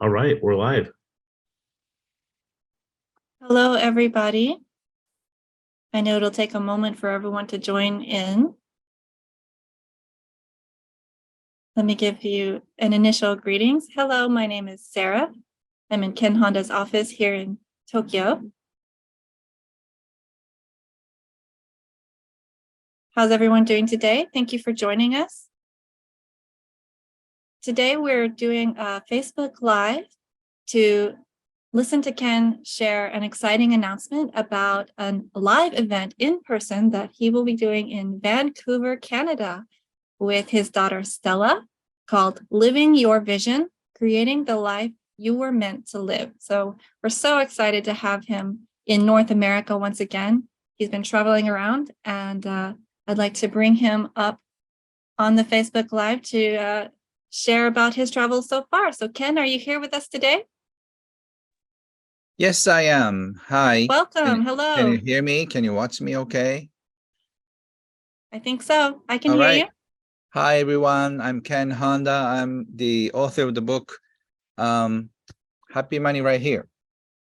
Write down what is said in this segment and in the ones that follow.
All right, we're live. Hello, everybody. I know it'll take a moment for everyone to join in. Let me give you an initial greetings. Hello, my name is Sarah. I'm in Ken Honda's office here in Tokyo. How's everyone doing today? Thank you for joining us. Today, we're doing a Facebook Live to listen to Ken share an exciting announcement about a live event in person that he will be doing in Vancouver, Canada, with his daughter Stella, called Living Your Vision, Creating the Life You Were Meant to Live. So we're so excited to have him in North America once again. He's been traveling around, and I'd like to bring him up on the Facebook Live to share about his travels so far. So Ken, are you here with us today? Yes, I am. Hi. Welcome. Can Hello. you hear me? Can you watch me okay? I think so. I can All hear right. you. Hi, everyone. I'm Ken Honda. I'm the author of the book, Happy Money Right Here.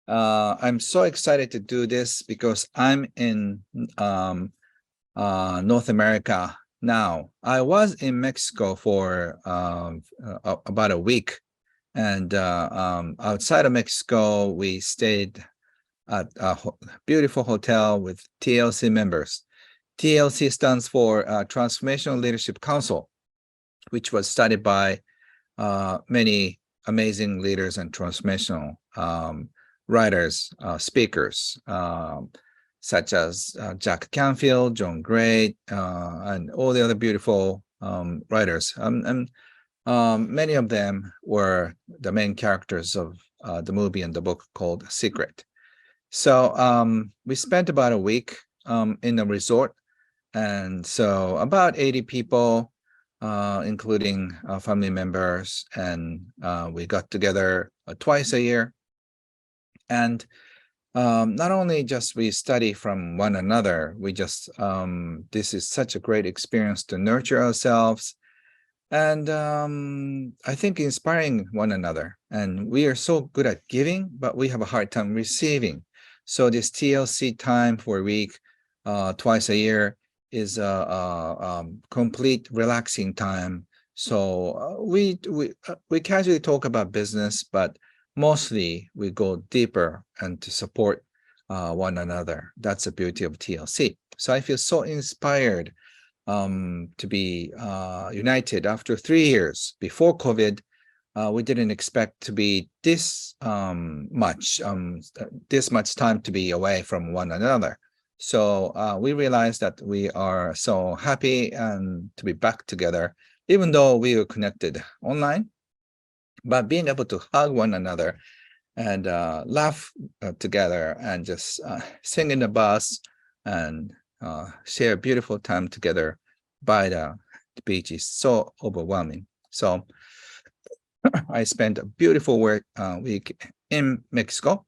I'm so excited to do this because I'm in North America now. I was in Mexico for about a week. And outside of Mexico, we stayed at a beautiful hotel with TLC members. TLC stands for Transformational Leadership Council, which was studied by many amazing leaders and transformational writers, speakers, such as Jack Canfield, John Gray, and all the other beautiful writers. Many of them were the main characters of the movie and the book called Secret. So we spent about a week in the resort. And so about 80 people, including family members, and we got together twice a year. And not only just we study from one another, we just, this is such a great experience to nurture ourselves. And I think inspiring one another. And we are so good at giving, but we have a hard time receiving. So this TLC time for a week, twice a year, is a complete relaxing time. So we casually talk about business, but mostly we go deeper and to support one another. That's the beauty of TLC. So I feel so inspired to be united after 3 years. Before COVID, we didn't expect to be this much time to be away from one another. So we realized that we are so happy and to be back together, even though we were connected online. But being able to hug one another and laugh together and just sing in the bus and share a beautiful time together by the beach is so overwhelming. So I spent a beautiful week in Mexico.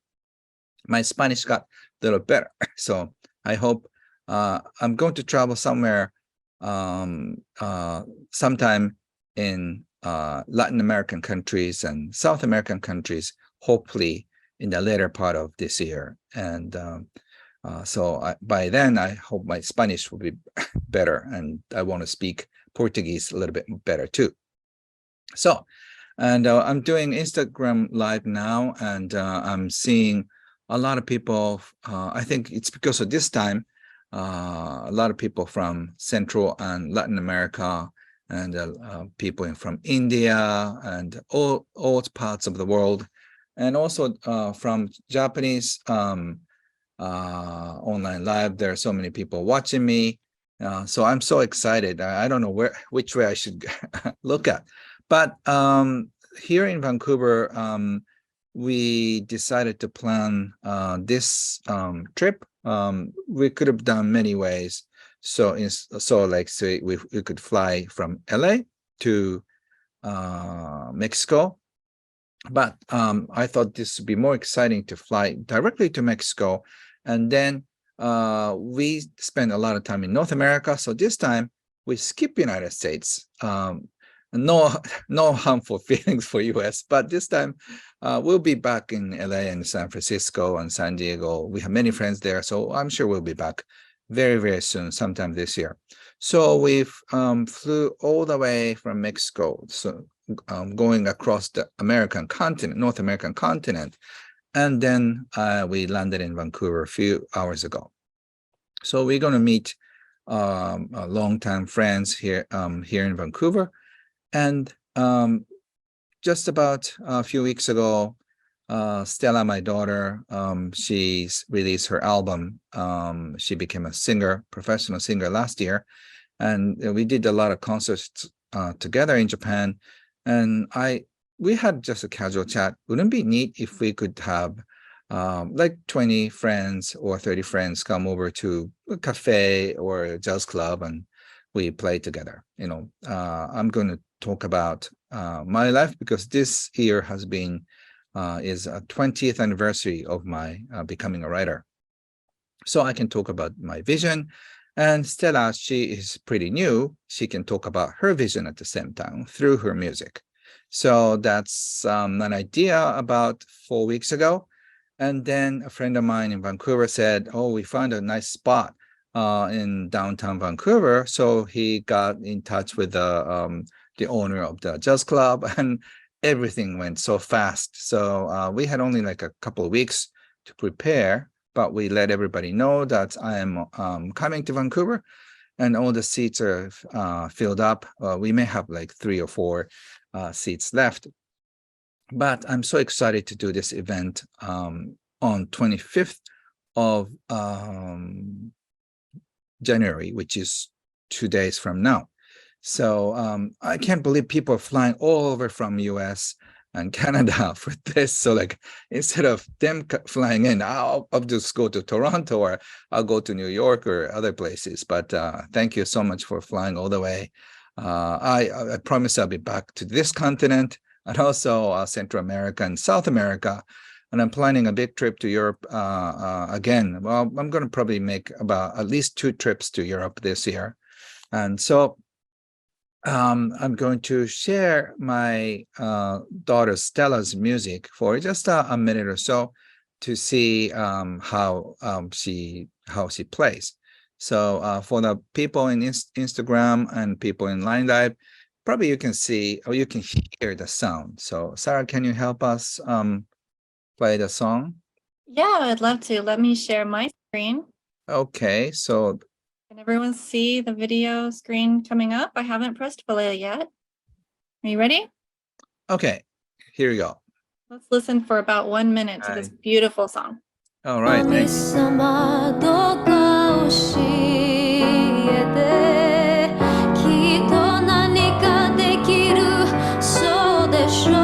My Spanish got a little better, so I hope I'm going to travel somewhere sometime in Latin American countries and South American countries, hopefully in the later part of this year. And by then, I hope my Spanish will be better, and I want to speak Portuguese a little bit better too. So, and I'm doing Instagram Live now, and I'm seeing a lot of people. I think it's because of this time, a lot of people from Central and Latin America, and people from India and all parts of the world, and also from Japanese online live. There are so many people watching me, so I'm so excited. I don't know which way I should look at, but here in Vancouver, we decided to plan this trip. We could have done many ways. So like say we could fly from LA to Mexico, but I thought this would be more exciting to fly directly to Mexico. And then we spent a lot of time in North America. So this time we skip United States. no no harmful feelings for US, but this time we'll be back in LA and San Francisco and San Diego. We have many friends there, so I'm sure we'll be back very, very soon, sometime this year. So we've flew all the way from Mexico, so going across the American continent, North American continent, and then we landed in Vancouver a few hours ago. So we're going to meet longtime friends here here in Vancouver. And just about a few weeks ago, Stella, my daughter, she's released her album. She became a singer, professional singer last year. And we did a lot of concerts together in Japan. And we had just a casual chat. Wouldn't it be neat if we could have like 20 friends or 30 friends come over to a cafe or a jazz club and we play together. I'm going to talk about my life because this year has been is a 20th anniversary of my becoming a writer. So I can talk about my vision. And Stella, she is pretty new. She can talk about her vision at the same time through her music. So that's an idea about 4 weeks ago. And then a friend of mine in Vancouver said, oh, we found a nice spot in downtown Vancouver. So he got in touch with the owner of the jazz club, and everything went so fast. So we had only like a couple of weeks to prepare, but we let everybody know that I am coming to Vancouver, and all the seats are filled up. We may have like 3 or 4 seats left. But I'm so excited to do this event on 25th of January, which is 2 days from now. So I can't believe people are flying all over from US and Canada for this. So like, instead of them flying in, I'll just go to Toronto or I'll go to New York or other places. But thank you so much for flying all the way. I promise I'll be back to this continent and also Central America and South America. And I'm planning a big trip to Europe again. Well, I'm going to probably make about at least 2 trips to Europe this year. And so I'm going to share my daughter Stella's music for just a minute or so to see how she plays. So for the people in Instagram and people in Line Live, probably you can see or you can hear the sound. So Sarah, can you help us play the song? Yeah, I'd love to. Let me share my screen. Okay, so Can everyone see the video screen coming up? I haven't pressed play yet. Are you ready? okay, here we go. Let's listen for about 1 minute to this beautiful song. All right, thank you. きっと何かできるそうでしょう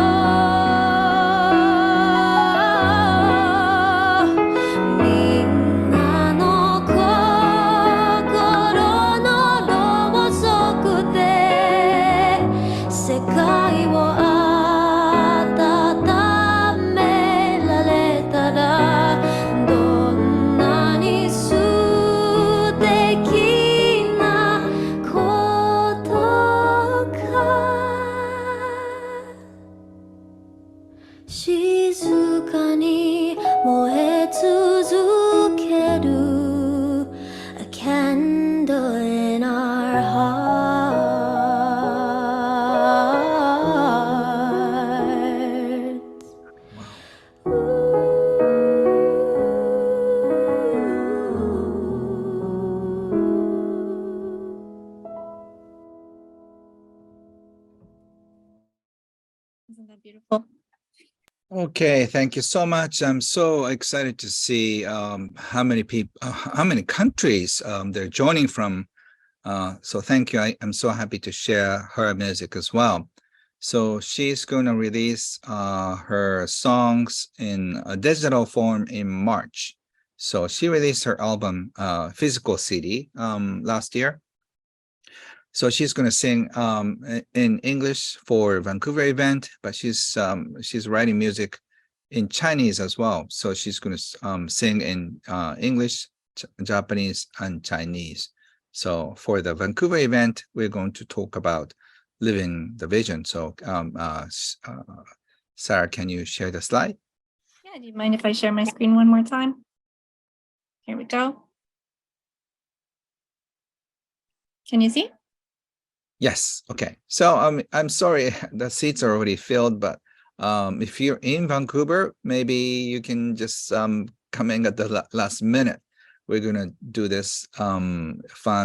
みんなの心のろうそくで世界を温められたらどんなに素敵なことか静かに燃え続ける A candle in our hearts Isn't that beautiful? Okay, thank you so much. I'm so excited to see how many people, how many countries they're joining from. So thank you. I'm so happy to share her music as well. So she's going to release her songs in a digital form in March. So she released her album, physical CD, last year. So she's going to sing in English for Vancouver event, but she's writing music in Chinese as well. So she's going to sing in English, Japanese, and Chinese. So for the Vancouver event, we're going to talk about living the vision. So Sarah, can you share the slide? Yeah, do you mind if I share my screen one more time? Here we go. Can you see? Yes. Okay. So I'm sorry, the seats are already filled, but if you're in Vancouver, maybe you can just come in at the last minute. We're gonna do this fun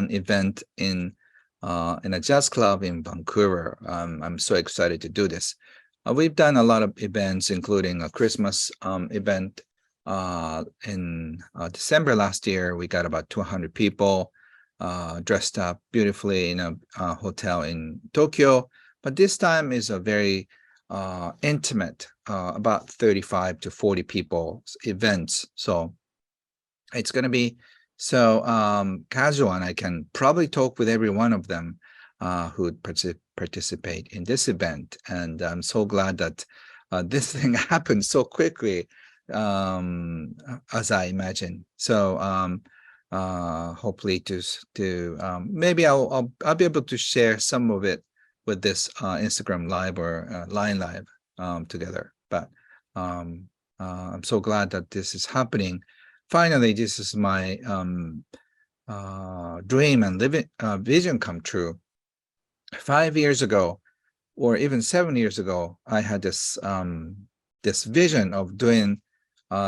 event in a jazz club in Vancouver. I'm so excited to do this. We've done a lot of events, including a Christmas event in December last year. We got about 200 people dressed up beautifully in a hotel in Tokyo. But this time is a very intimate, about 35 to 40 people events. So it's going to be so casual, and I can probably talk with every one of them who participate in this event. And I'm so glad that this thing happened so quickly, as I imagine. So hopefully maybe I'll be able to share some of it with this Instagram live or Line live together. But I'm so glad that this is happening. Finally, this is my dream and vision come true. 5 years ago, or even 7 years ago, I had this this vision of doing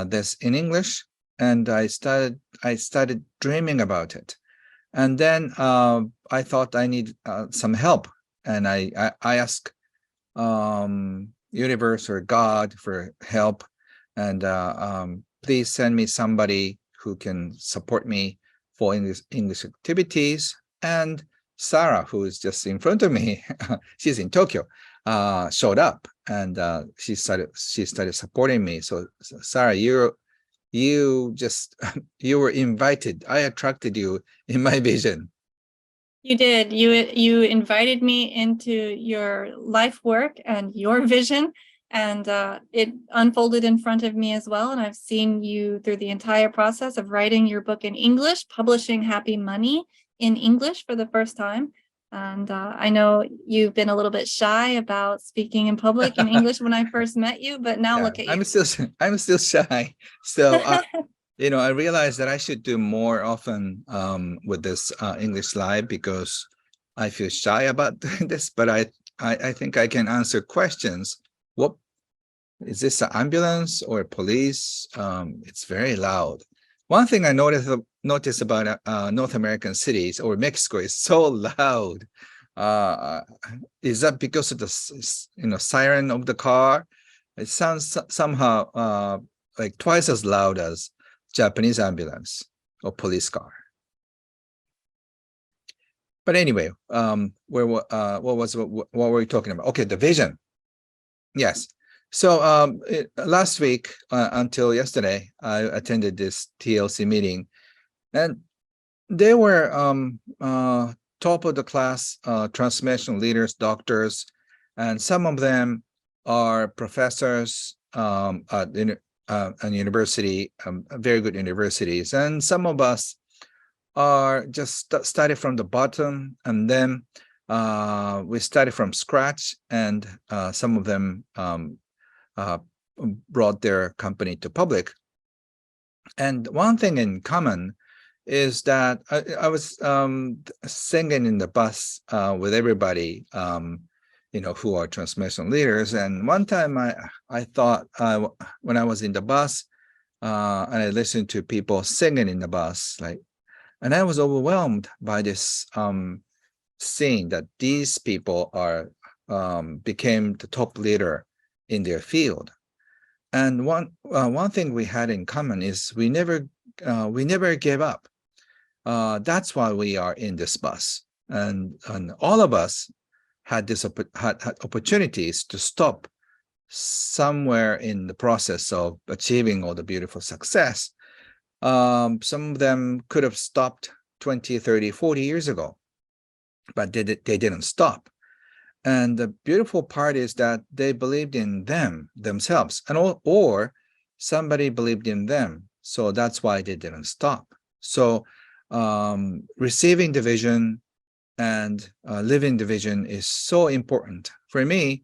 this in English, and I started dreaming about it. And then I thought I need some help, and I asked universe or God for help, and please send me somebody who can support me for English activities. And Sarah, who is just in front of me, she's in Tokyo, showed up, and she started supporting me. So Sarah, you just you were invited. I attracted you in my vision. You did. You invited me into your life work and your vision, and it unfolded in front of me as well. And I've seen you through the entire process of writing your book in English, publishing Happy Money in English for the first time. And I know you've been a little bit shy about speaking in public in English when I first met you, but now look at you. I'm still shy. So I realized that I should do more often with this English live, because I feel shy about doing this, but I think I can answer questions. What is this, an ambulance or police? It's very loud. One thing I noticed about North American cities or Mexico is so loud. Is that because of the siren of the car? It sounds somehow like twice as loud as Japanese ambulance or police car. But anyway, what were we talking about? Okay, the vision. Yes. So last week until yesterday, I attended this TLC meeting, and they were top of the class transformation leaders, doctors, and some of them are professors at university, very good universities, and some of us are just started from the bottom, and then we started from scratch, and some of them brought their company to public. And one thing in common is that I was singing in the bus with everybody, who are transformation leaders. And one time I thought when I was in the bus and I listened to people singing in the bus, and I was overwhelmed by this seeing that these people are became the top leader in their field. And one thing we had in common is we never gave up. That's why we are in this bus, and all of us had had opportunities to stop somewhere in the process of achieving all the beautiful success. Some of them could have stopped 20, 30, 40 years ago, but they didn't stop. And the beautiful part is that they believed in themselves, and or somebody believed in them. So that's why they didn't stop. So receiving the vision, and living the vision is so important. For me,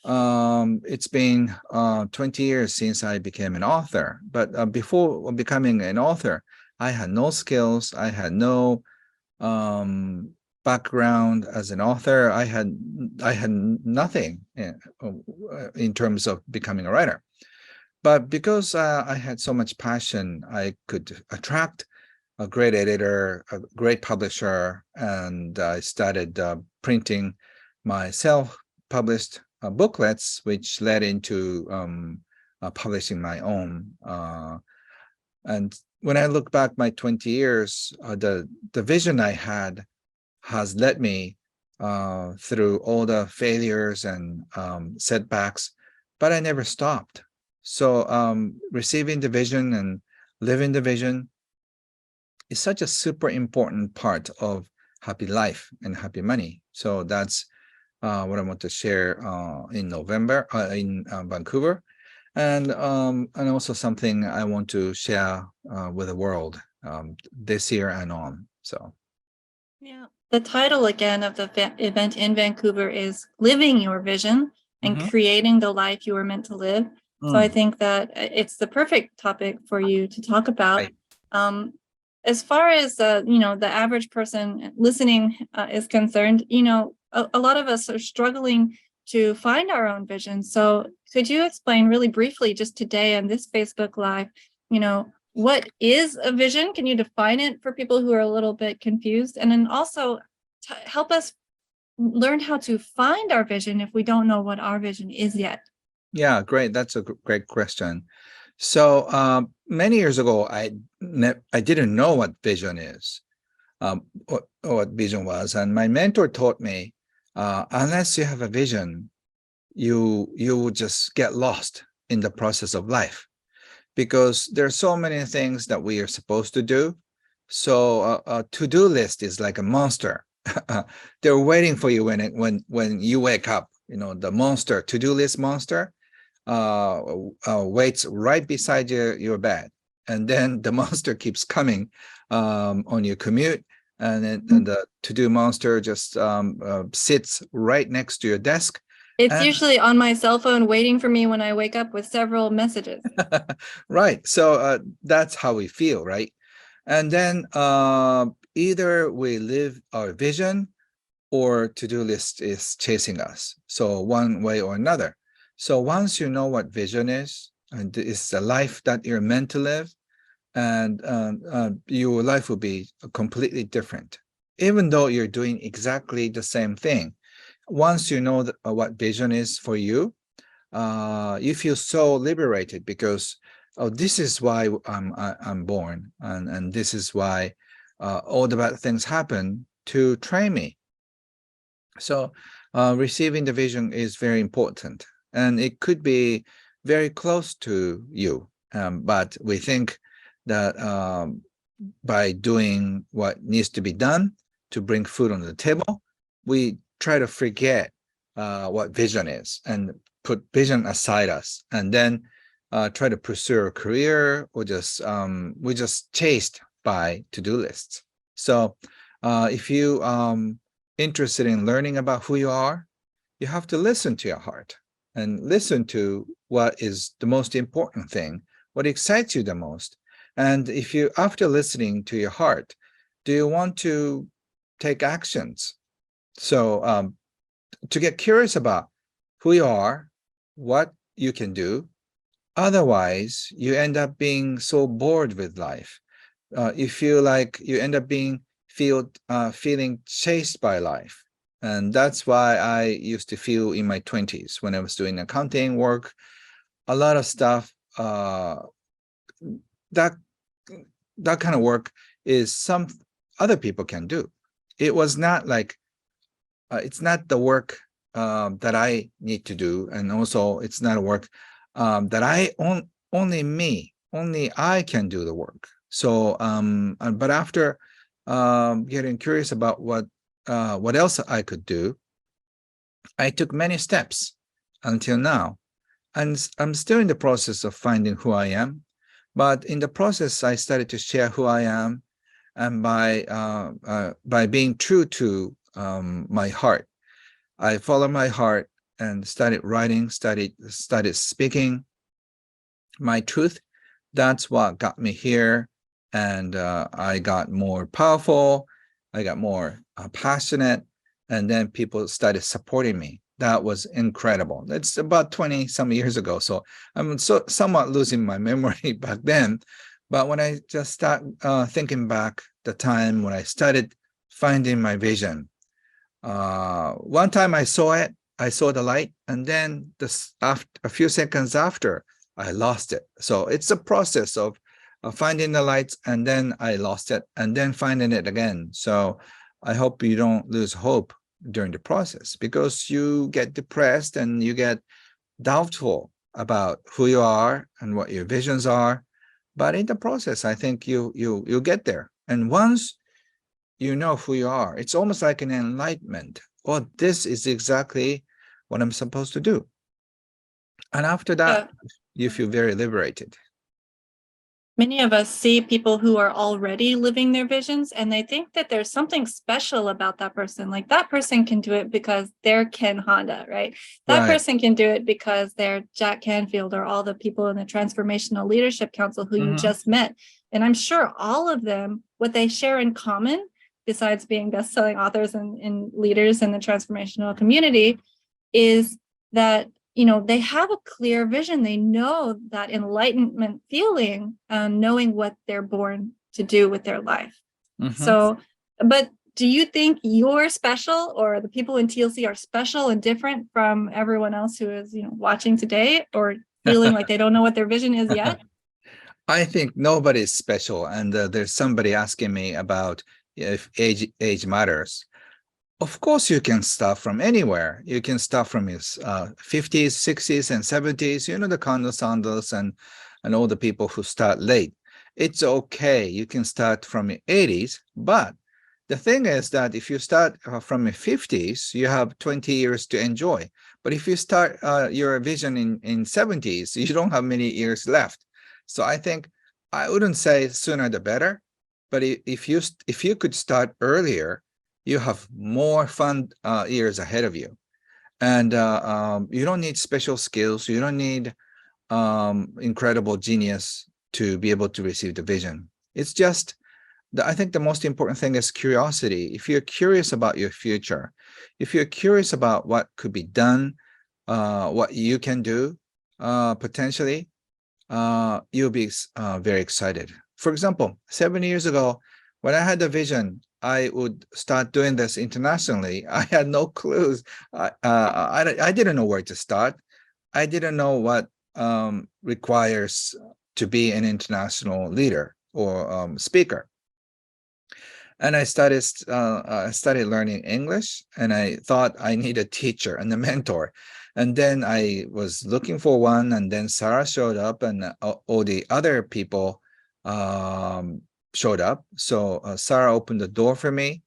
it's been 20 years since I became an author, but before becoming an author, I had no skills. I had no background as an author. I had nothing in terms of becoming a writer. But because I had so much passion, I could attract a great editor, a great publisher, and I started printing my self-published booklets, which led into publishing my own. And when I look back my 20 years, the vision I had has led me through all the failures and setbacks, but I never stopped. So receiving the vision and living the vision is such a super important part of happy life and happy money. So that's what I want to share in November in Vancouver, and also something I want to share with the world this year and on. So Yeah. The title again of the event in Vancouver is Living Your Vision and Creating the Life You Are Meant to Live. So I think that it's the perfect topic for you to talk about. Right. As far as the average person listening is concerned, a lot of us are struggling to find our own vision. So could you explain really briefly just today on this Facebook Live, what is a vision? Can you define it for people who are a little bit confused? And then also help us learn how to find our vision if we don't know what our vision is yet. Yeah, great. That's a great question. So many years ago, I didn't know what vision is, what vision was, and my mentor taught me, unless you have a vision, you will just get lost in the process of life, because there are so many things that we are supposed to do. So a to-do list is like a monster. They're waiting for you when you wake up. The monster, to-do list monster, waits right beside your bed, and then the monster keeps coming on your commute, and then the to-do monster just sits right next to your desk. It's usually on my cell phone waiting for me when I wake up with several messages. Right. So that's how we feel, right? And then either we live our vision or to-do list is chasing us. So one way or another. So once you know what vision is, and it's the life that you're meant to live, and your life will be completely different, even though you're doing exactly the same thing. Once you know what vision is for you, you feel so liberated, because this is why I'm born, and this is why all the bad things happen to train me. So receiving the vision is very important, and it could be very close to you, but we think that by doing what needs to be done to bring food on the table, we try to forget what vision is and put vision aside us, and then try to pursue a career, or just we're just chased by to-do lists. So if you interested in learning about who you are, you have to listen to your heart and listen to what is the most important thing, what excites you the most. And if you, after listening to your heart, do you want to take actions? So to get curious about who you are, what you can do. Otherwise, you end up being so bored with life. You feel like you end up feeling chased by life. And that's why I used to feel in my 20s when I was doing accounting work, a lot of stuff, that kind of work is some other people can do. It was not like, it's not the work that I need to do. And also it's not a work that only I can do the work. So, but after getting curious about what else I could do, I took many steps until now. And I'm still in the process of finding who I am. But in the process, I started to share who I am, and by being true to my heart. I followed my heart and started writing, started speaking my truth. That's what got me here. And I got more powerful. I got more passionate. And then people started supporting me. That was incredible. It's about 20 some years ago. So I'm somewhat losing my memory back then. But when I just start thinking back the time when I started finding my vision, one time I saw it, I saw the light, and then after a few seconds after, I lost it. So it's a process of finding the lights, and then I lost it, and then finding it again. So I hope you don't lose hope during the process, because you get depressed and you get doubtful about who you are and what your visions are. But in the process, I think you'll get there. And once you know who you are, it's almost like an enlightenment. Oh, this is exactly what I'm supposed to do. And after that, you feel very liberated. Many of us see people who are already living their visions, and they think that there's something special about that person. Like, that person can do it because they're Ken Honda, right? That Right. person can do it because they're Jack Canfield, or all the people in the Transformational Leadership Council who you just met. And I'm sure all of them, what they share in common, besides being best-selling authors and leaders in the transformational community, is that, you know, they have a clear vision. They know that enlightenment feeling, knowing what they're born to do with their life. So, but do you think you're special, or the people in TLC are special and different from everyone else who is, you know, watching today, or feeling like they don't know what their vision is yet? I think nobody's special. And there's somebody asking me about if age matters. Of course, you can start from anywhere. You can start from his 50s, 60s, and 70s. You know, the Kondo Sandals and all the people who start late. It's okay. You can start from your 80s. But the thing is that if you start from your 50s, you have 20 years to enjoy. But if you start your vision in 70s, you don't have many years left. So I think I wouldn't say sooner the better. But if you could start earlier, you have more fun years ahead of you. And you don't need special skills. You don't need incredible genius to be able to receive the vision. It's just, I think the most important thing is curiosity. If you're curious about your future, if you're curious about what could be done, what you can do potentially, you'll be very excited. For example, 7 years ago, when I had the vision, I would start doing this internationally. I had no clues. I didn't know where to start. I didn't know what requires to be an international leader or speaker. And I started learning English, and I thought I need a teacher and a mentor. And then I was looking for one, and then Sarah showed up, and all the other people showed up. So Sarah opened the door for me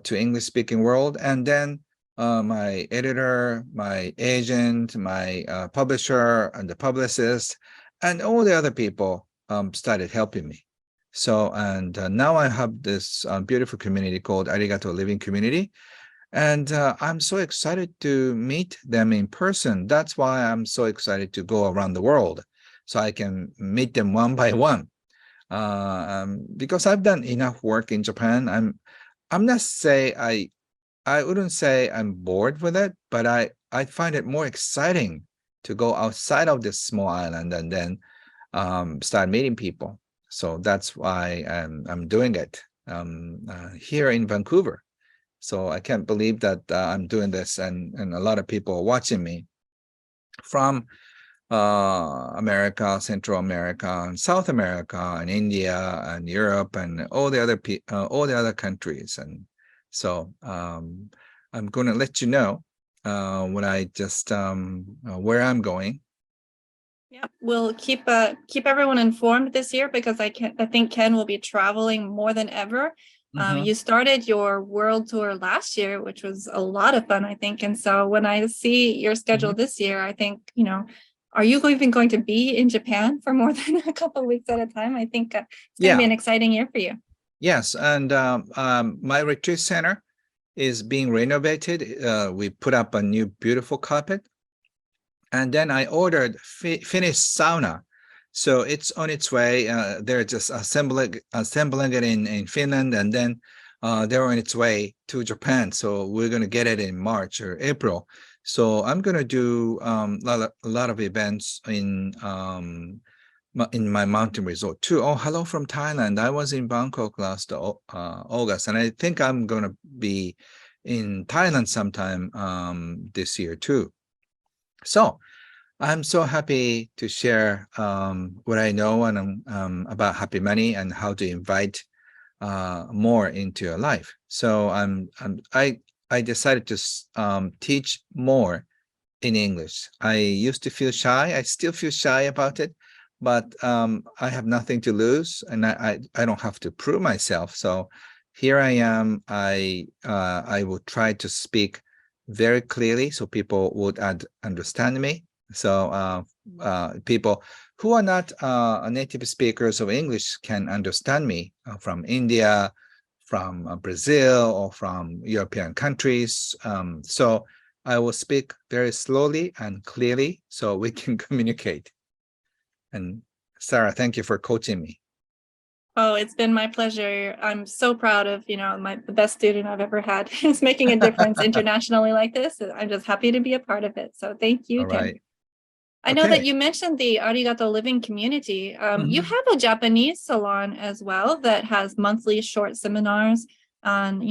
to English-speaking world. And then my editor, my agent, my publisher, and the publicist, and all the other people started helping me. So, and now I have this beautiful community called Arigato Living Community. And I'm so excited to meet them in person. That's why I'm so excited to go around the world, so I can meet them one by one. Because I've done enough work in Japan. I'm not say I wouldn't say I'm bored with it, but I find it more exciting to go outside of this small island and then start meeting people. So that's why I'm doing it here in Vancouver. So I can't believe that I'm doing this, and a lot of people are watching me from America, Central America, and South America, and India, and Europe, and all the other countries. And so I'm going to let you know when I just where I'm going. Yeah, we'll keep everyone informed this year, because I think Ken will be traveling more than ever. You started your world tour last year, which was a lot of fun, I think. And so when I see your schedule this year, I think, you know, are you even going to be in Japan for more than a couple of weeks at a time? I think it's going to be an exciting year for you. Yes, and my retreat center is being renovated. We put up a new beautiful carpet. And then I ordered Finnish sauna. So it's on its way. They're just assembling it in Finland, and then they're on its way to Japan. So we're going to get it in March or April. So I'm going to do a lot of events in my mountain resort too. Oh, hello from Thailand. I was in Bangkok last August, and I think I'm going to be in Thailand sometime this year too. So I'm so happy to share what I know and about happy money and how to invite more into your life. So I decided to teach more in English. I used to feel shy. I still feel shy about it, but I have nothing to lose, and I don't have to prove myself. So here I am. I will try to speak very clearly so people would understand me. So people who are not native speakers of English can understand me from India, from Brazil, or from European countries. So I will speak very slowly and clearly so we can communicate. And Sarah, thank you for coaching me. Oh, it's been my pleasure. I'm so proud of, the best student I've ever had is making a difference internationally like this. I'm just happy to be a part of it. So thank you, All Ken. right. I know that Okay. you mentioned the Arigato Living community. You Mhm. have a Japanese salon as well that has monthly short seminars on,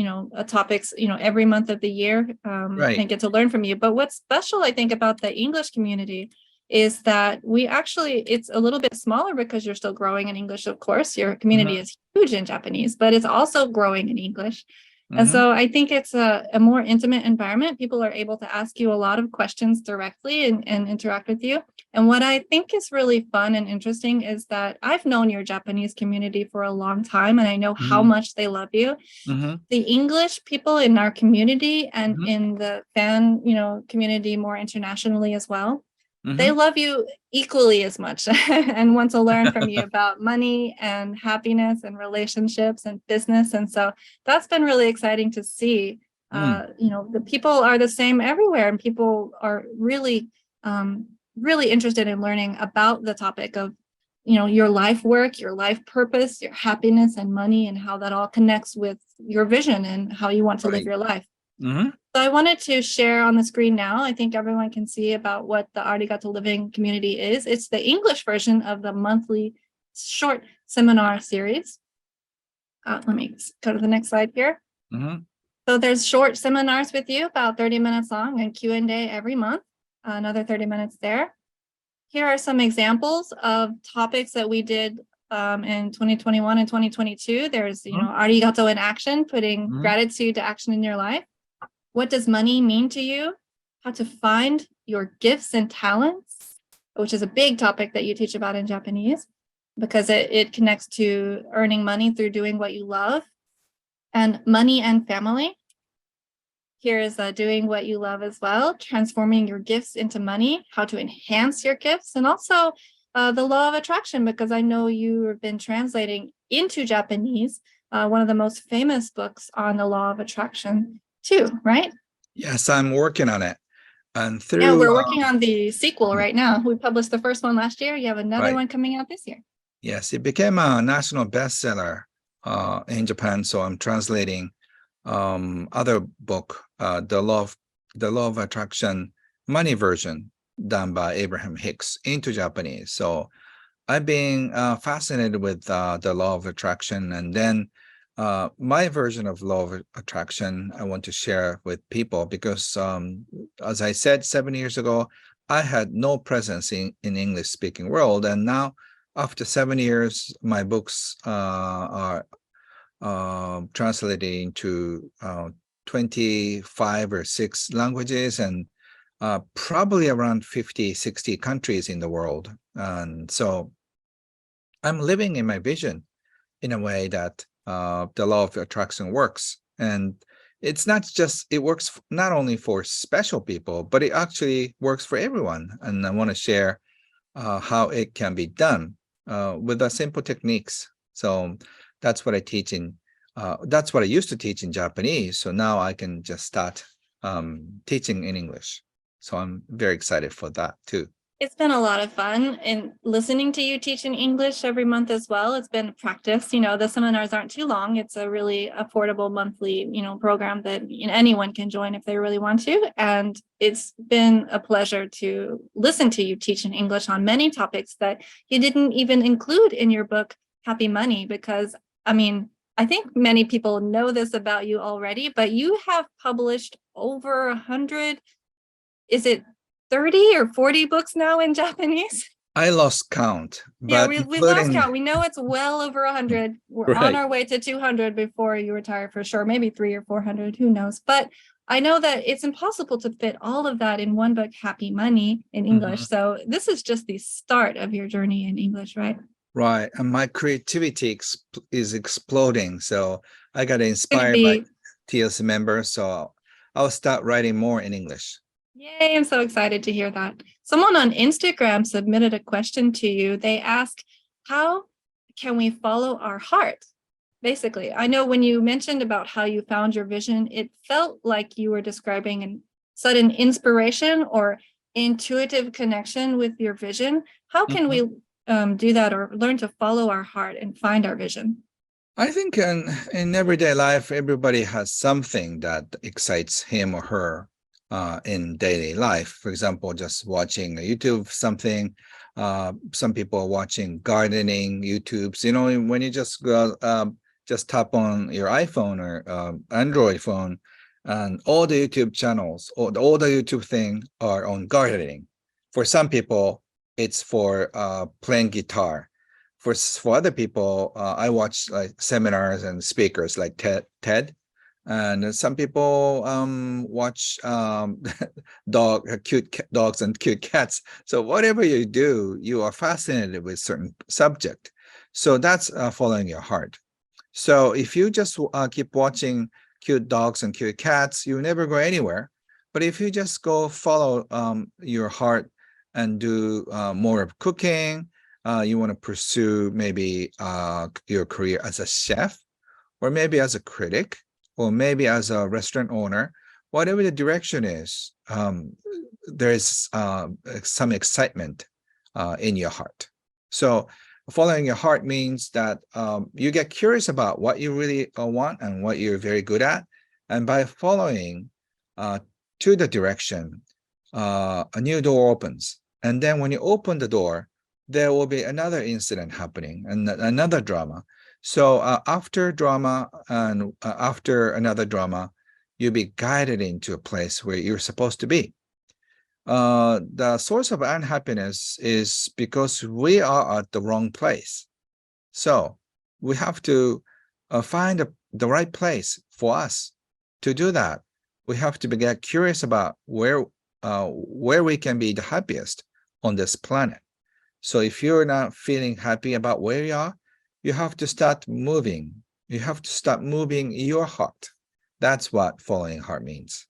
topics, every month of the year, Right. and get to learn from you. But what's special, I think, about the English community is that it's a little bit smaller because you're still growing in English, of course. Your community Mhm. is huge in Japanese, but it's also growing in English. And Mhm. so I think it's a more intimate environment. People are able to ask you a lot of questions directly and interact with you. And what I think is really fun and interesting is that I've known your Japanese community for a long time, and I know how Mhm. much they love you. Mhm. The English people in our community and Mhm. in the fan, community more internationally as well, they Mhm. love you equally as much and want to learn from you about money and happiness and relationships and business. And so that's been really exciting to see. Mm. The people are the same everywhere, and people are really, really interested in learning about the topic of, your life work, your life purpose, your happiness and money, and how that all connects with your vision and how you want to live Right. your life. Mhm. So I wanted to share on the screen now. I think everyone can see about what the Arigato Living community is. It's the English version of the monthly short seminar series. Let me go to the next slide here. Mhm. So there's short seminars with you, about 30 minutes long, and Q&A every month, another 30 minutes there. Here are some examples of topics that we did in 2021 and 2022. There's, Mhm. Arigato in action, putting Mhm. gratitude to action in your life. What does money mean to you? How to find your gifts and talents, which is a big topic that you teach about in Japanese, because it connects to earning money through doing what you love. And money and family. Here is doing what you love as well, transforming your gifts into money, how to enhance your gifts, and also the law of attraction, because I know you have been translating into Japanese one of the most famous books on the law of attraction too, right? Yes, I'm working on it. And Yeah, through we're working on the sequel right now. We published the first one last year. You have another right. one coming out this year. Yes, it became a national bestseller in Japan. So I'm translating other book, the law of attraction money version done by Abraham Hicks into Japanese. So I've been fascinated with the law of attraction, and then my version of law of attraction I want to share with people because, as I said 7 years ago, I had no presence in English speaking world, and now after 7 years, my books are translated into 25 or 6 languages and probably around 50, 60 countries in the world. And so I'm living in my vision in a way that the law of attraction works. And it's not just, it works not only for special people, but it actually works for everyone. And I want to share how it can be done with the simple techniques. So that's what I teach in that's what I used to teach in Japanese. So now I can just start teaching in English. So I'm very excited for that too. It's been a lot of fun, and listening to you teach in English every month as well. It's been practice. The seminars aren't too long. It's a really affordable monthly, program that anyone can join if they really want to. And it's been a pleasure to listen to you teach in English on many topics that you didn't even include in your book, Happy Money, because I think many people know this about you already, but you have published over 100, is it 30 or 40 books now in Japanese? I lost count, Yeah, but we lost including count. We know it's well over 100. We're on right. our way to 200 before you retire for sure, maybe 300 or 400, who knows. But I know that it's impossible to fit all of that in one book, Happy Money, in English. So this is just the start of your journey in English, right? Right. And my creativity is exploding. So I got Gonna inspired by be, TLC members. So I'll start writing more in English. yay, I'm so excited to hear that. Someone on Instagram submitted a question to you. They asked, how can we follow our heart? Basically, I know when you mentioned about how you found your vision, it felt like you were describing a sudden inspiration or intuitive connection with your vision. How can we do that or learn to follow our heart and find our vision? I think in everyday life, everybody has something that excites him or her in daily life. For example, just watching YouTube something. Some people are watching gardening YouTubes. When you just go, just tap on your iPhone or Android phone, and all the YouTube channels, all the YouTube thing are on gardening. For some people, it's for playing guitar. For other people, I watch like seminars and speakers like TED, and some people watch cute dogs and cute cats. So whatever you do, you are fascinated with certain subject. So that's following your heart. So if you just keep watching cute dogs and cute cats, you never go anywhere. But if you just go follow your heart and do more of cooking, you want to pursue maybe your career as a chef, or maybe as a critic, or maybe as a restaurant owner, whatever the direction is, there is some excitement in your heart. So following your heart means that you get curious about what you really want and what you're very good at. And by following to the direction, a new door opens. And then when you open the door, there will be another incident happening and another drama. So after drama and after another drama, you'll be guided into a place where you're supposed to be. The source of unhappiness is because we are at the wrong place. So we have to find the right place for us. To do that, we have to get curious about where we can be the happiest on this planet. So if you're not feeling happy about where you are, you have to start moving. You have to start moving your heart. That's what following heart means.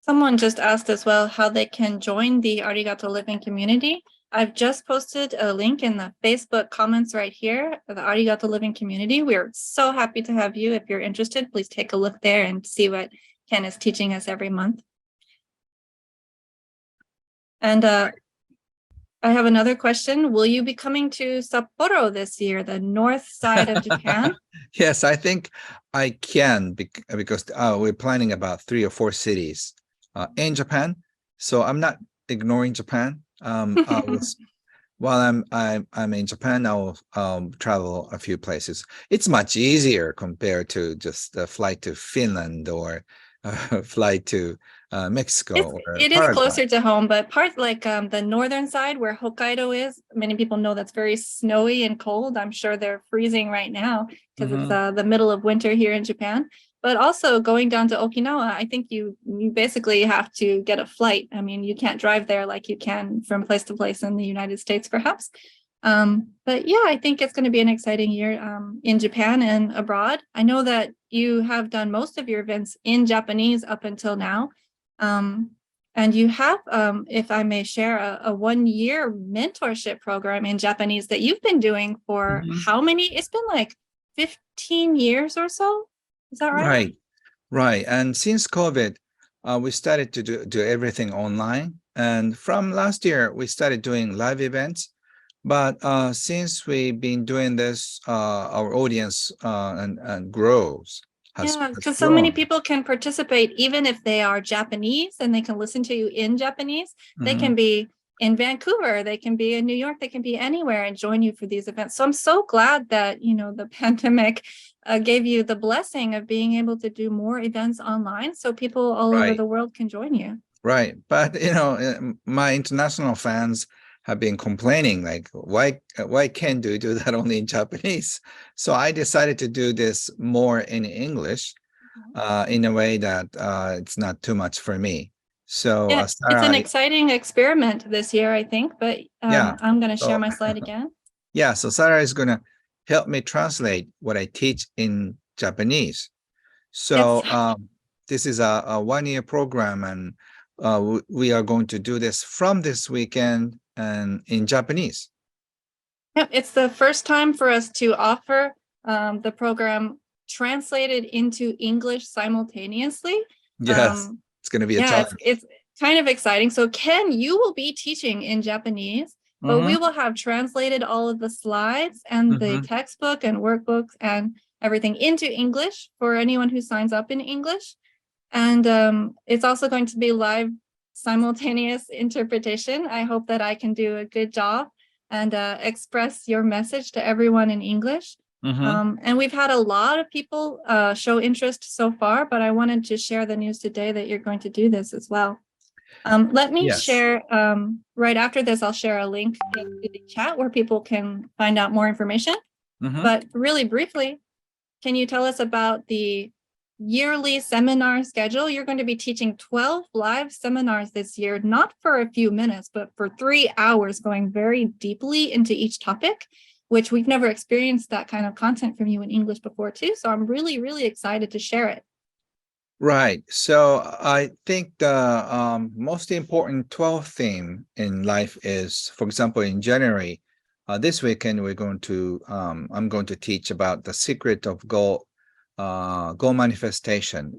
Someone just asked as well how they can join the Arigato Living community. I've just posted a link in the Facebook comments right here, the Arigato Living community. We're so happy to have you. If you're interested, please take a look there and see what Ken is teaching us every month. And I have another question. Will you be coming to Sapporo this year, the north side of Japan? Yes, I think I can because we're planning about 3 or 4 cities in Japan. So I'm not ignoring Japan. While I'm in Japan, I'll travel a few places. It's much easier compared to just a flight to Finland or a flight to Mexico or It is Paraguay. closer to home, but part like the northern side where Hokkaido is, many people know that's very snowy and cold. I'm sure they're freezing right now because it's the middle of winter here in Japan. But also going down to Okinawa, I think you basically have to get a flight. I mean, you can't drive there like you can from place to place in the United States, perhaps. But yeah, I think it's going to be an exciting year in Japan and abroad. I know that you have done most of your events in Japanese up until now. And you have, if I may share, a 1-year mentorship program in Japanese that you've been doing for how many? It's been like 15 years or so. Is that right? Right, right. And since COVID, we started to do everything online. And from last year, we started doing live events. But since we've been doing this, our audience and grows Yeah, has because so many grown. people can participate, even if they are Japanese and they can listen to you in Japanese. They Mhm. can be in Vancouver, they can be in New York, they can be anywhere and join you for these events. So I'm so glad that, you know, the pandemic gave you the blessing of being able to do more events online so people all over Right, the world can join you. right. But my international fans have been complaining, like, why can't you do that only in Japanese? So I decided to do this more in English, in a way that it's not too much for me. So Yeah, it's an Sarah, exciting experiment this year, I think, but yeah. I'm going to share So my slide again. yeah, so Sarah is gonna help me translate what I teach in Japanese. Yes. So this is a 1 year program, and we are going to do this from this weekend and in Japanese. Yep, it's the first time for us to offer the program translated into English simultaneously. Yes, Um, it's going to be a yeah, challenge. it's kind of exciting. So Ken, you will be teaching in Japanese, but we Mm-hmm, will have translated all of the slides and the mm-hmm, textbook and workbooks and everything into English for anyone who signs up in English. And it's also going to be live simultaneous interpretation. I hope that I can do a good job and express your message to everyone in English. mm-hmm. And we've had a lot of people show interest so far, but I wanted to share the news today that you're going to do this as well. Let me Yes. share, right after this, I'll share a link into the chat where people can find out more information. Mm-hmm. But really briefly, can you tell us about the yearly seminar schedule? You're going to be teaching 12 live seminars this year, not for a few minutes, but for 3 hours, going very deeply into each topic, which we've never experienced that kind of content from you in English before, too. So I'm really, really excited to share it. Right. So I think the most important 12th theme in life is, for example, in January, this weekend I'm going to teach about the secret of goal manifestation.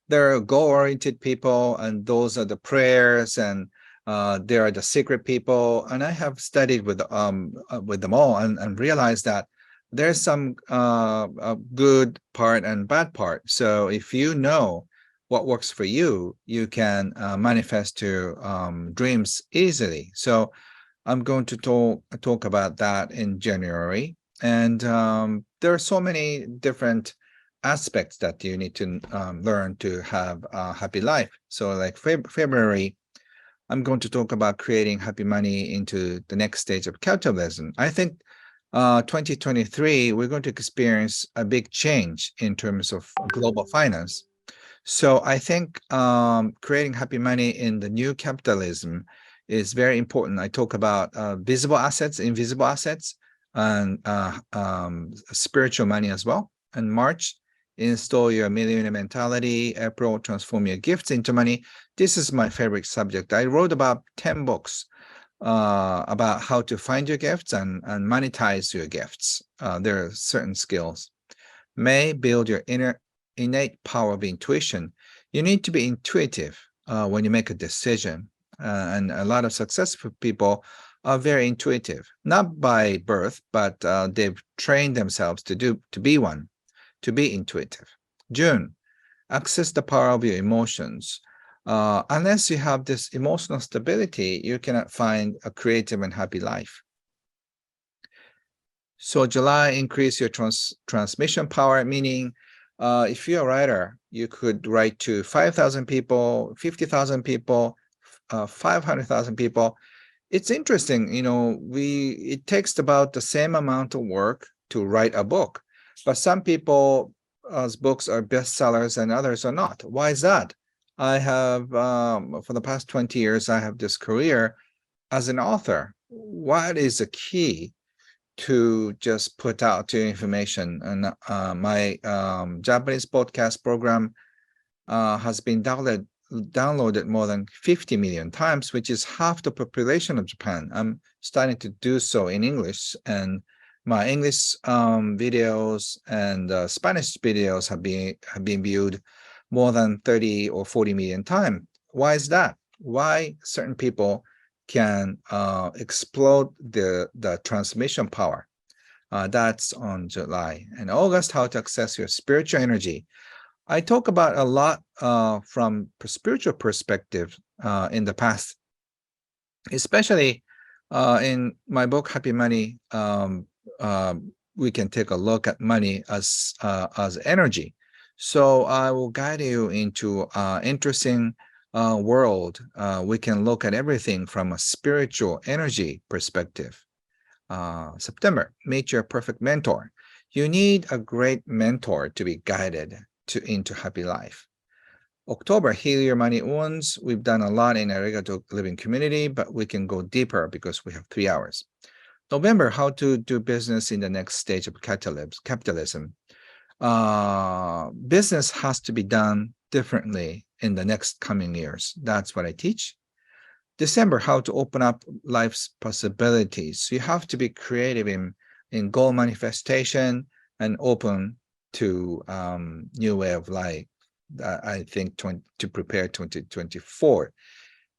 There are goal-oriented people, and those are the prayers, and there are the secret people. And I have studied with them all, and realized that there's some a good part and bad part. So if you know what works for you, you can manifest your dreams easily. So I'm going to talk about that in January. And there are so many different aspects that you need to learn to have a happy life. So like February, I'm going to talk about creating happy money into the next stage of capitalism. I think 2023, we're going to experience a big change in terms of global finance. So I think creating happy money in the new capitalism is very important. I talk about visible assets, invisible assets, and spiritual money as well. In March, install your millionaire mentality. April, transform your gifts into money. This is my favorite subject. I wrote about 10 books about how to find your gifts and monetize your gifts. There are certain skills. May, build your innate power of intuition. You need to be intuitive when you make a decision. And a lot of successful people are very intuitive, not by birth, but they've trained themselves to be one, to be intuitive. June, access the power of your emotions. Unless you have this emotional stability, you cannot find a creative and happy life. So July, increase your transmission power, meaning if you're a writer, you could write to 5,000 people, 50,000 people, 500,000 people. It's interesting, it takes about the same amount of work to write a book, but some people's books are bestsellers and others are not. Why is that? I have, for the past 20 years, I have this career as an author. What is the key to just put out your information? And my Japanese podcast program has been downloaded more than 50 million times, which is half the population of Japan. I'm starting to do so in English, and My English videos and Spanish videos have been viewed more than 30 or 40 million times. Why is that? Why certain people can explode the transmission power? That's on July. And August, how to access your spiritual energy. I talk about a lot from spiritual perspective in the past, especially in my book Happy Money. We can take a look at money as energy. So I will guide you into interesting world. We can look at everything from a spiritual energy perspective. September, meet your perfect mentor. You need a great mentor to be guided into happy life. October, heal your money wounds. We've done a lot in Arigato Living Community, but we can go deeper because we have 3 hours. November, how to do business in the next stage of capitalism. Business has to be done differently in the next coming years. That's what I teach. December, how to open up life's possibilities. You have to be creative in goal manifestation and open to new way of life. I think to prepare 2024,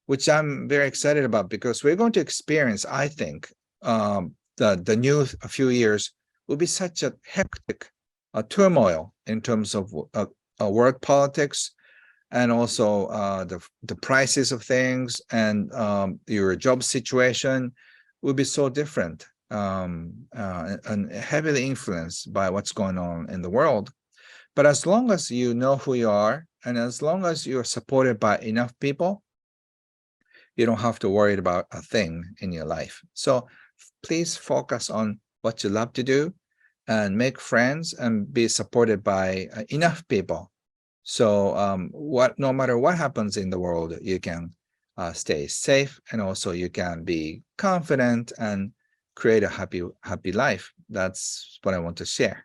which I'm very excited about because we're going to experience, I think, the new few years will be such a hectic turmoil in terms of work politics, and also the prices of things, and your job situation will be so different and heavily influenced by what's going on in the world. But as long as you know who you are, and as long as you're supported by enough people, you don't have to worry about a thing in your life. So please focus on what you love to do and make friends and be supported by enough people. So no matter what happens in the world, you can stay safe, and also you can be confident and create a happy life. That's what I want to share.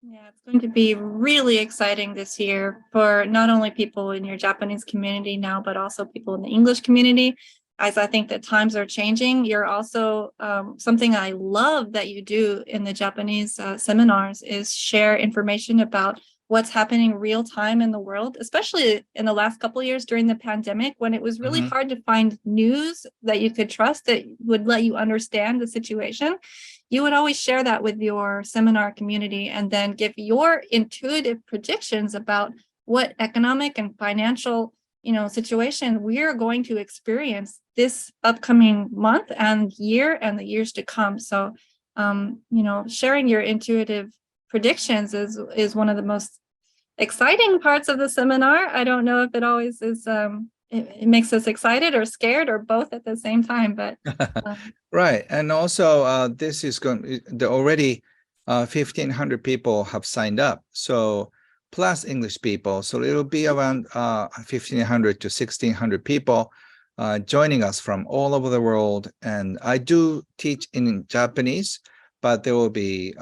Yeah, it's going to be really exciting this year for not only people in your Japanese community now, but also people in the English community. As I think that times are changing, you're also something I love that you do in the Japanese seminars is share information about what's happening real time in the world, especially in the last couple of years during the pandemic, when it was really hard to find news that you could trust that would let you understand the situation. You would always share that with your seminar community and then give your intuitive predictions about what economic and financial situation we are going to experience this upcoming month and year and the years to come. So sharing your intuitive predictions is one of the most exciting parts of the seminar. I don't know if it always is it makes us excited or scared or both at the same time, but right. And also this is going, already 1,500 people have signed up, so plus English people, so it'll be around 1,500 to 1,600 people joining us from all over the world. And I do teach in Japanese, but there will be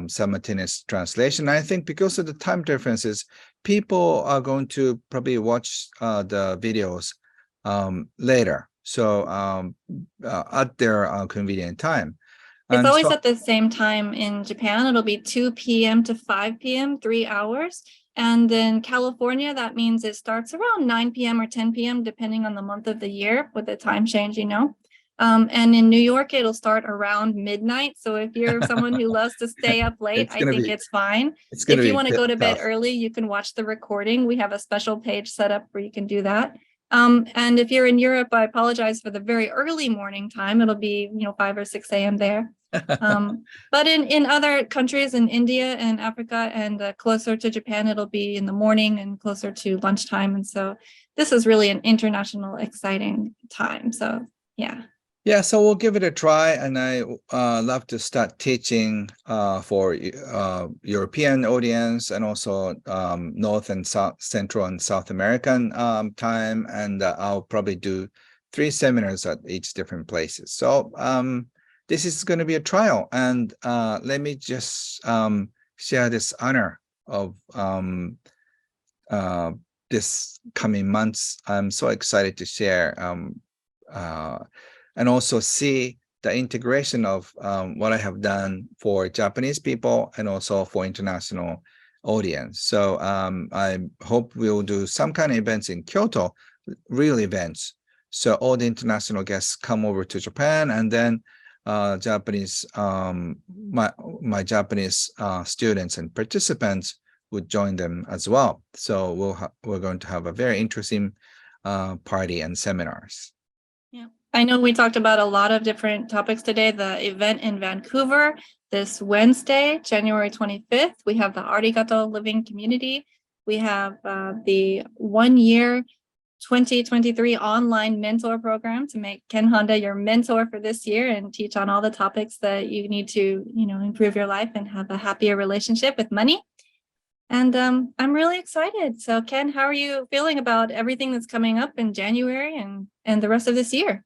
simultaneous translation. I think because of the time differences, people are going to probably watch the videos later, so at their convenient time. It's And always so, at the same time in Japan. It'll be 2 p.m. to 5 p.m., 3 hours. And then California, that means it starts around 9 p.m. or 10 p.m., depending on the month of the year with the time change, And in New York, it'll start around midnight. So if you're someone who loves to stay up late, I think it's fine. If you want to go to bed early, you can watch the recording. We have a special page set up where you can do that. And if you're in Europe, I apologize for the very early morning time. It'll be 5 or 6 a.m. there. But in other countries, in India and Africa and closer to Japan, it'll be in the morning and closer to lunchtime. And so this is really an international, exciting time. So yeah. Yeah, so we'll give it a try, and I love to start teaching for European audience, and also North and South, Central and South American time, and I'll probably do 3 seminars at each different places. So this is going to be a trial, and let me just share this honor of this coming months. I'm so excited to share and also see the integration of what I have done for Japanese people and also for international audience. So I hope we'll do some kind of events in Kyoto, real events. So all the international guests come over to Japan, and then Japanese my Japanese students and participants would join them as well. So we're going to have a very interesting party and seminars. Yeah, I know we talked about a lot of different topics today. The event in Vancouver this Wednesday, January 25th, we have the Arigato Living Community. We have the 1-year 2023 online mentor program to make Ken Honda your mentor for this year and teach on all the topics that you need to, improve your life and have a happier relationship with money. And I'm really excited. So Ken, how are you feeling about everything that's coming up in January and the rest of this year?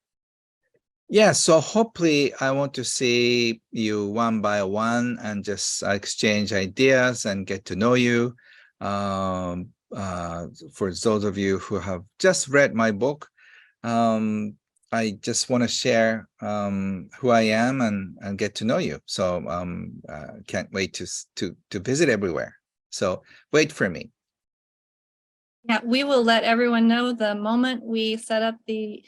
Yeah, so hopefully I want to see you one by one and just exchange ideas and get to know you. For those of you who have just read my book, I just want to share who I am and get to know you. So can't wait to visit everywhere. So wait for me. Yeah, we will let everyone know the moment we set up the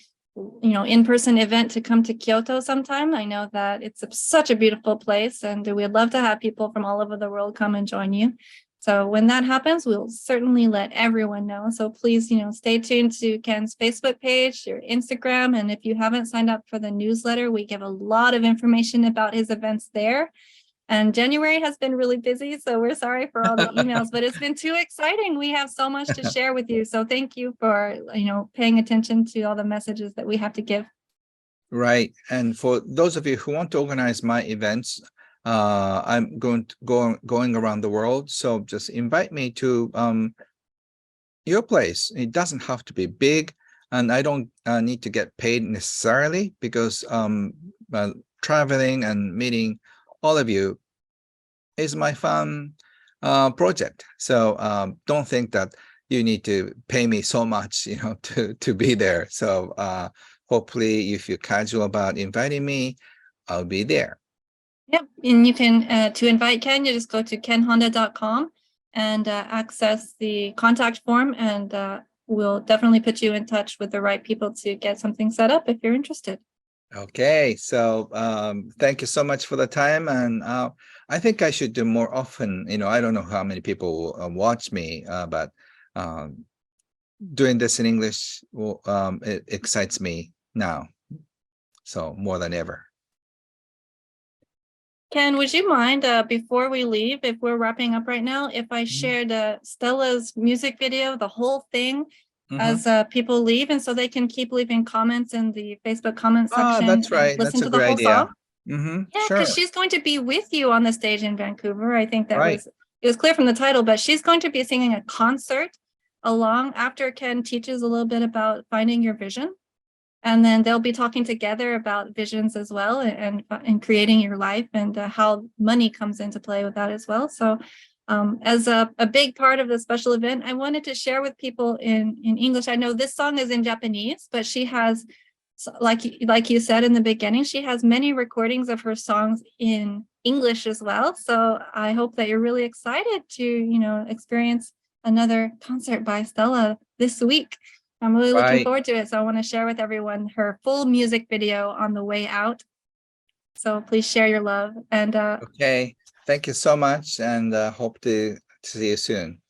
in-person event to come to Kyoto sometime. I know that it's such a beautiful place, and we'd love to have people from all over the world come and join you. So when that happens, we'll certainly let everyone know. So please, stay tuned to Ken's Facebook page, your Instagram, and if you haven't signed up for the newsletter, we give a lot of information about his events there. And January has been really busy, so we're sorry for all the emails, but it's been too exciting. We have so much to share with you. So thank you for, paying attention to all the messages that we have to give. Right. And for those of you who want to organize my events, I'm going around the world. So just invite me to your place. It doesn't have to be big, and I don't need to get paid necessarily, because traveling and meeting all of you is my fun project. So don't think that you need to pay me so much, to be there. So hopefully, if you're casual about inviting me, I'll be there. Yep, and you can to invite Ken, you just go to kenhonda.com and access the contact form, and we'll definitely put you in touch with the right people to get something set up if you're interested. Okay, so thank you so much for the time, and I think I should do more often. I don't know how many people watch me, but doing this in English it excites me now, so more than ever. Ken, would you mind before we leave, if we're wrapping up right now, if I shared Stella's music video, the whole thing, as people leave, and so they can keep leaving comments in the Facebook comment section. That's right. And listen That's a to the great whole idea. song. Yeah, Sure. because she's going to be with you on the stage in Vancouver. I think that Right. it was clear from the title, but she's going to be singing a concert along after Ken teaches a little bit about finding your vision. And then they'll be talking together about visions as well, and creating your life, and how money comes into play with that as well. So as a big part of the special event, I wanted to share with people in English. I know this song is in Japanese, but she has, like you said in the beginning, she has many recordings of her songs in English as well. So I hope that you're really excited to, experience another concert by Stella this week. I'm really looking forward to it. So I want to share with everyone her full music video on the way out. So please share your love. And okay, thank you so much, and hope to see you soon.